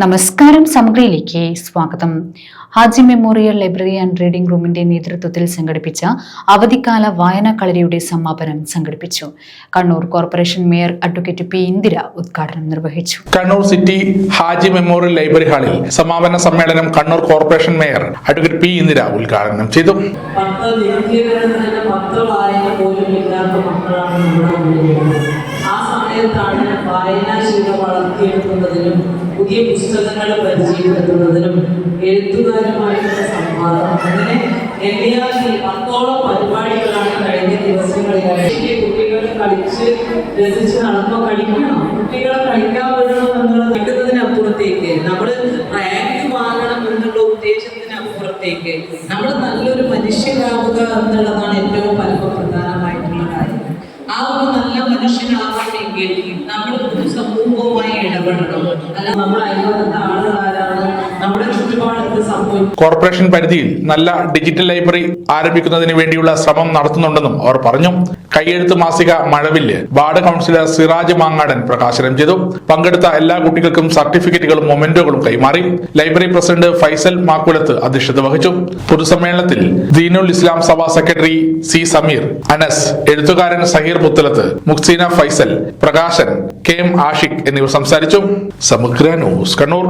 നമസ്കാരം. സമഗ്രയിലേക്ക് സ്വാഗതം. Haji memorial library and reading റൂമിന്റെ നേതൃത്വത്തിൽ സംഘടിപ്പിച്ച അവധിക്കാല വായനാ കളരിയുടെ സമാപനം സംഘടിപ്പിച്ചു. Kannur corporation mayor advocate P Indira ഉദ്ഘാടനം നിർവഹിച്ചു. Kannur city Haji memorial library ഹാളിൽ സമാപന സമ്മേളനം Kannur corporation mayor advocate P Indira ഉദ്ഘാടനം ചെയ്തു. വായനാശീലം വളർത്തിയെടുക്കുന്നതിനും പുതിയ പുസ്തകങ്ങൾ പരിചയപ്പെടുത്തുന്നതിനും എഴുത്തുകാരുമായിട്ടുള്ള സംവാദം അങ്ങനെ എല്ലാവരും 10ഓളം പരിപാടികളാണ് കഴിഞ്ഞ ദിവസങ്ങളിലായി. കുട്ടികൾ കളിച്ച് രസിച്ച് നടക്കുമ്പോൾ കളിക്കണം, കുട്ടികളെ കളിക്കാൻ വിടണം എന്നുള്ളത് കിട്ടുന്നതിനപ്പുറത്തേക്ക് നമ്മൾ റാങ്ക് വാങ്ങണം എന്നുള്ള ഉദ്ദേശത്തിനപ്പുറത്തേക്ക് നമ്മൾ നല്ലൊരു മനുഷ്യരാവുക എന്നുള്ളതാണ് ഏറ്റവും പരമപ്രധാനമായിട്ടുള്ള കാര്യം. ആ ഒരു നല്ല മനുഷ്യനാകണമെങ്കിൽ നമ്മൾ സമൂഹവുമായി ഇടപെടണം. അല്ല നമ്മൾ അയൽവക്കത്തെ ആളുകളാരാണ്, നമ്മുടെ ചുറ്റുപാടത്ത് സംഭവിക്കും. കോർപ്പറേഷൻ പരിധിയിൽ നല്ല ഡിജിറ്റൽ ലൈബ്രറി ആരംഭിക്കുന്നതിന് വേണ്ടിയുള്ള ശ്രമം നടത്തുന്നുണ്ടെന്നും അവർ പറഞ്ഞു. കൈയെഴുത്ത് മാസിക മഴവില്ല് വാർഡ് കൗൺസിലർ സിറാജ് മാങ്ങാടൻ പ്രകാശനം ചെയ്തു. പങ്കെടുത്ത എല്ലാ കുട്ടികൾക്കും സർട്ടിഫിക്കറ്റുകളും മൊമെന്റോകളും കൈമാറി. ലൈബ്രറി പ്രസിഡന്റ് ഫൈസൽ മാക്കുലത്ത് അധ്യക്ഷത വഹിച്ചു. പൊതുസമ്മേളനത്തിൽ ദീനുൽ ഇസ്ലാം സഭ സെക്രട്ടറി സി സമീർ, അനസ്, എഴുത്തുകാരൻ സഹീർ പുത്തലത്ത്, മുക്സീന ഫൈസൽ, പ്രകാശൻ, കെ എം ആഷിഖ് എന്നിവർ സംസാരിച്ചു. സമഗ്ര ന്യൂസ്, കണ്ണൂർ.